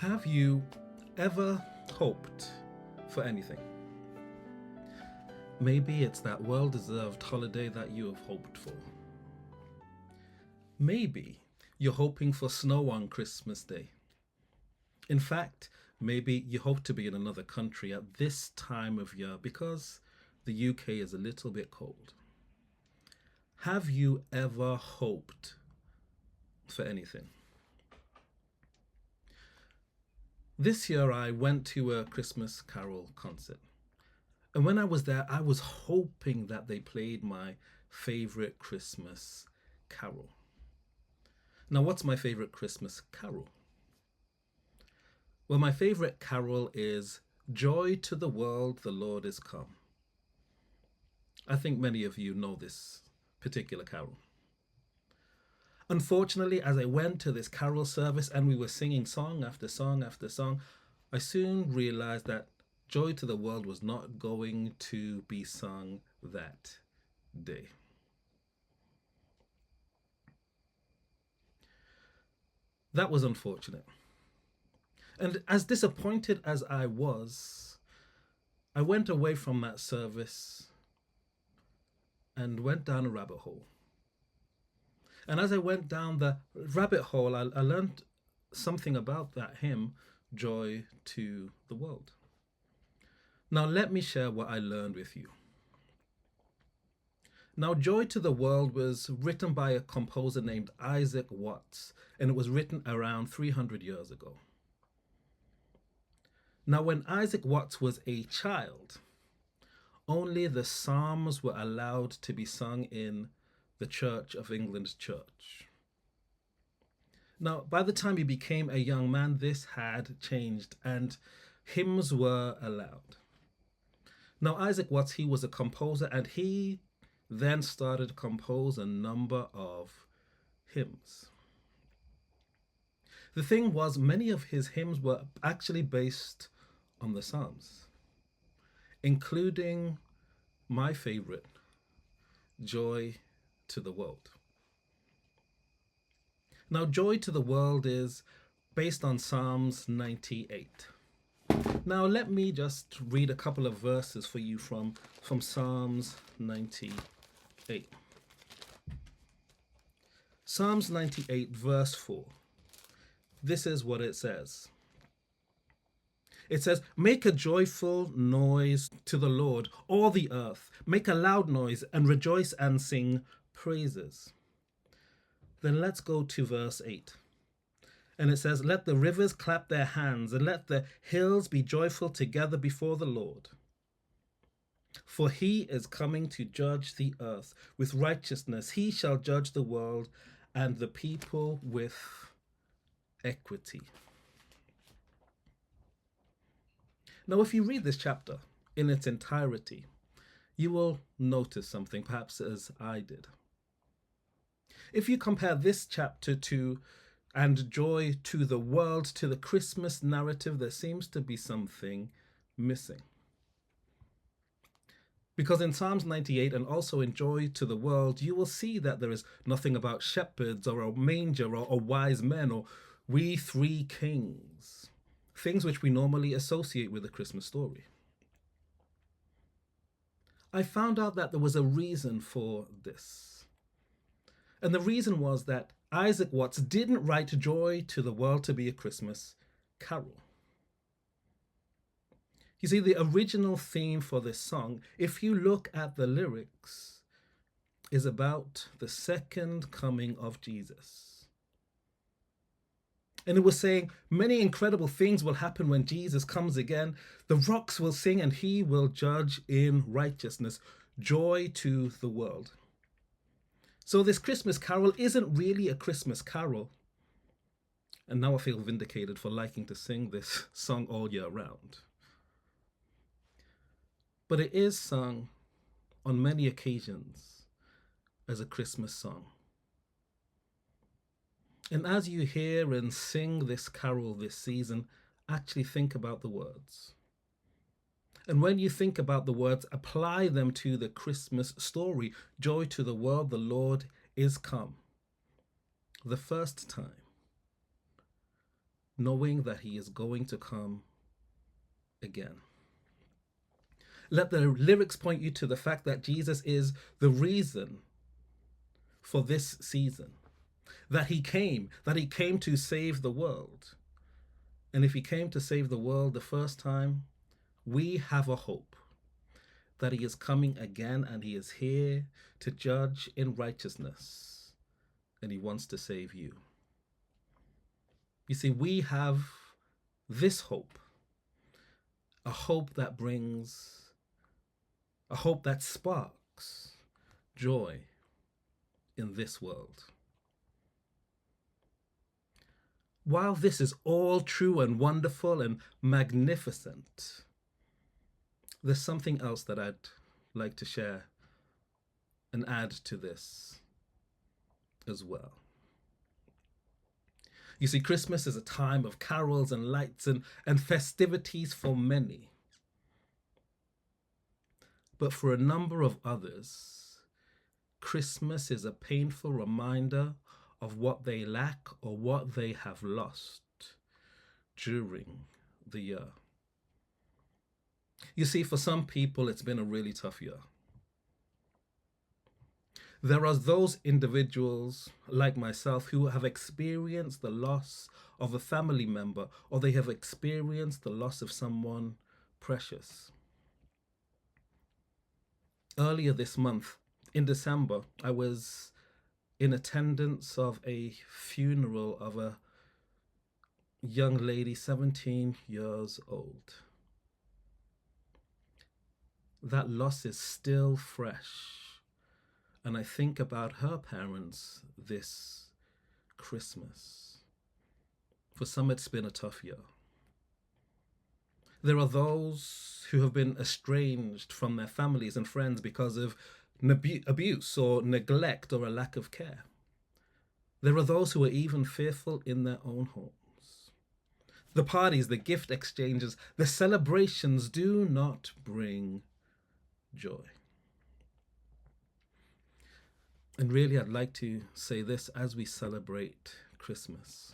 Have you ever hoped for anything? Maybe it's that well deserved holiday that you have hoped for. Maybe you're hoping for snow on Christmas Day. In fact, maybe you hope to be in another country at this time of year because the UK is a little bit cold. Have you ever hoped for anything? This year I went to a Christmas Carol concert. And when I was there, I was hoping that they played my favorite Christmas carol. Now, what's my favorite Christmas carol? Well, my favorite carol is Joy to the World, the Lord is Come. I think many of you know this particular carol. Unfortunately, as I went to this carol service and we were singing song after song after song, I soon realized that Joy to the World was not going to be sung that day. That was unfortunate. And as disappointed as I was, I went away from that service and went down a rabbit hole. And as I went down the rabbit hole, I learned something about that hymn, Joy to the World. Now, let me share what I learned with you. Now, Joy to the World was written by a composer named Isaac Watts, and it was written around 300 years ago. Now, when Isaac Watts was a child, only the Psalms were allowed to be sung in the Church of England church. Now, by the time he became a young man, this had changed and hymns were allowed. Now, Isaac Watts, he was a composer and he then started to compose a number of hymns. The thing was, many of his hymns were actually based on the Psalms, including my favorite, Joy to the World. Now, Joy to the World is based on Psalms 98. Now, let me just read a couple of verses for you from Psalms 98. Psalms 98, verse 4. This is what it says. It says, "Make a joyful noise to the Lord, all the earth. Make a loud noise and rejoice and sing praises." Then let's go to verse 8. And it says, "Let the rivers clap their hands, and let the hills be joyful together before the Lord. For he is coming to judge the earth with righteousness. He shall judge the world and the people with equity." Now, if you read this chapter in its entirety, you will notice something, perhaps as I did. If you compare this chapter to and Joy to the World to the Christmas narrative, there seems to be something missing. Because in Psalms 98 and also in Joy to the World, you will see that there is nothing about shepherds or a manger or wise men or we three kings, things which we normally associate with the Christmas story. I found out that there was a reason for this. And the reason was that Isaac Watts didn't write Joy to the World to be a Christmas carol. You see, the original theme for this song, if you look at the lyrics, is about the second coming of Jesus. And it was saying many incredible things will happen when Jesus comes again. The rocks will sing and he will judge in righteousness. Joy to the world. So this Christmas carol isn't really a Christmas carol. And now I feel vindicated for liking to sing this song all year round. But it is sung on many occasions as a Christmas song. And as you hear and sing this carol this season, actually think about the words. And when you think about the words, apply them to the Christmas story. Joy to the world, the Lord is come. The first time. knowing that he is going to come again. Let the lyrics point you to the fact that Jesus is the reason for this season, that he came to save the world. And if he came to save the world the first time, we have a hope that he is coming again, and he is here to judge in righteousness, and he wants to save you. You see, we have this hope, a hope that brings, a hope that sparks joy in this world. While this is all true and wonderful and magnificent, there's something else that I'd like to share and add to this as well. You see, Christmas is a time of carols and lights and festivities for many. But for a number of others, Christmas is a painful reminder of what they lack or what they have lost during the year. You see, for some people, it's been a really tough year. There are those individuals like myself who have experienced the loss of a family member, or they have experienced the loss of someone precious. Earlier this month, in December, I was in attendance of a funeral of a young lady, 17 years old. That loss is still fresh, and I think about her parents this Christmas. For some, it's been a tough year. There are those who have been estranged from their families and friends because of abuse or neglect or a lack of care. There are those who are even fearful in their own homes. The parties, the gift exchanges, the celebrations do not bring joy. And really, I'd like to say this as we celebrate Christmas.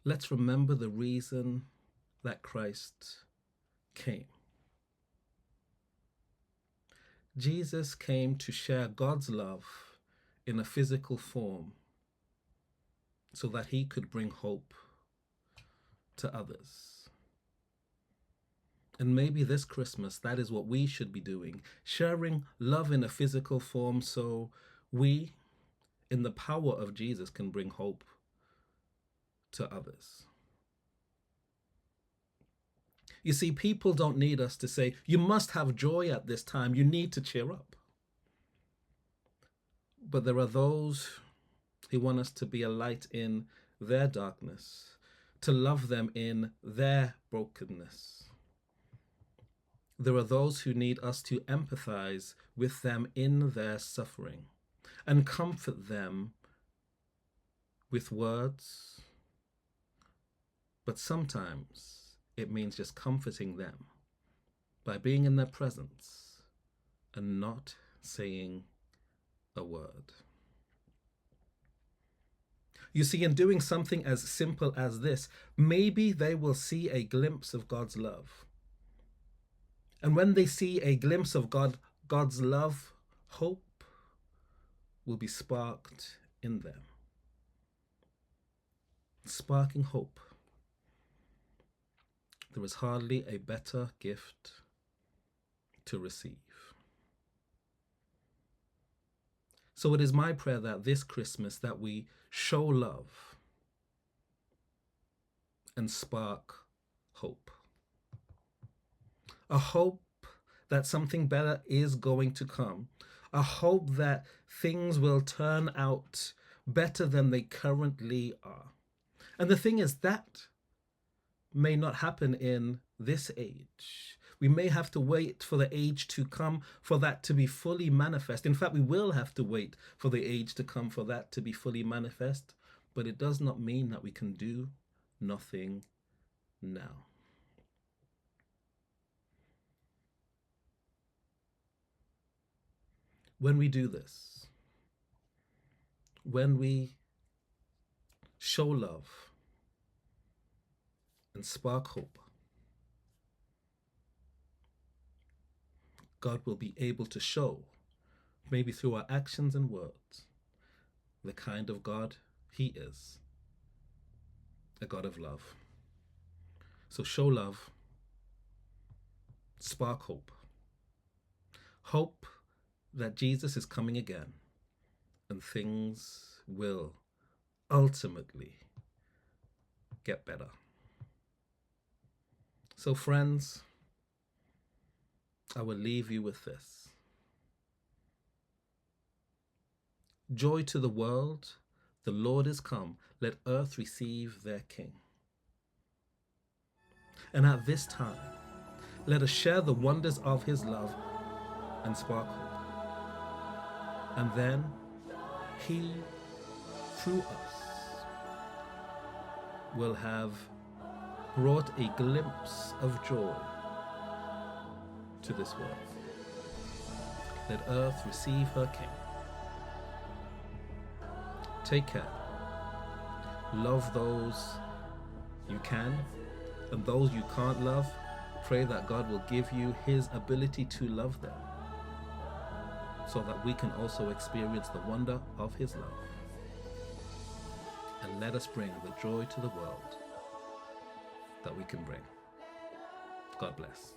Let's remember the reason that Christ came. Jesus came to share God's love in a physical form so that he could bring hope to others. And maybe this Christmas, that is what we should be doing, sharing love in a physical form so we, in the power of Jesus, can bring hope to others. You see, people don't need us to say, you must have joy at this time, you need to cheer up. But there are those who want us to be a light in their darkness, to love them in their brokenness. There are those who need us to empathize with them in their suffering and comfort them with words. But sometimes it means just comforting them by being in their presence and not saying a word. You see, in doing something as simple as this, maybe they will see a glimpse of God's love. And when they see a glimpse of God's love, hope will be sparked in them. Sparking hope. There is hardly a better gift to receive. So it is my prayer that this Christmas that we show love and spark hope. A hope that something better is going to come. A hope that things will turn out better than they currently are. And the thing is, that may not happen in this age. We may have to wait for the age to come for that to be fully manifest. In fact, we will have to wait for the age to come for that to be fully manifest. But it does not mean that we can do nothing now. When we do this, when we show love and spark hope, God will be able to show, maybe through our actions and words, the kind of God He is, a God of love. So show love, spark hope. Hope that Jesus is coming again and things will ultimately get better. So, friends, I will leave you with this. Joy to the world, the Lord is come. Let earth receive their King. And at this time, let us share the wonders of His love and spark hope. And then He, through us, will have brought a glimpse of joy to this world. Let earth receive her King. Take care. Love those you can, and those you can't love, pray that God will give you His ability to love them, so that we can also experience the wonder of His love. And let us bring the joy to the world that we can bring. God bless.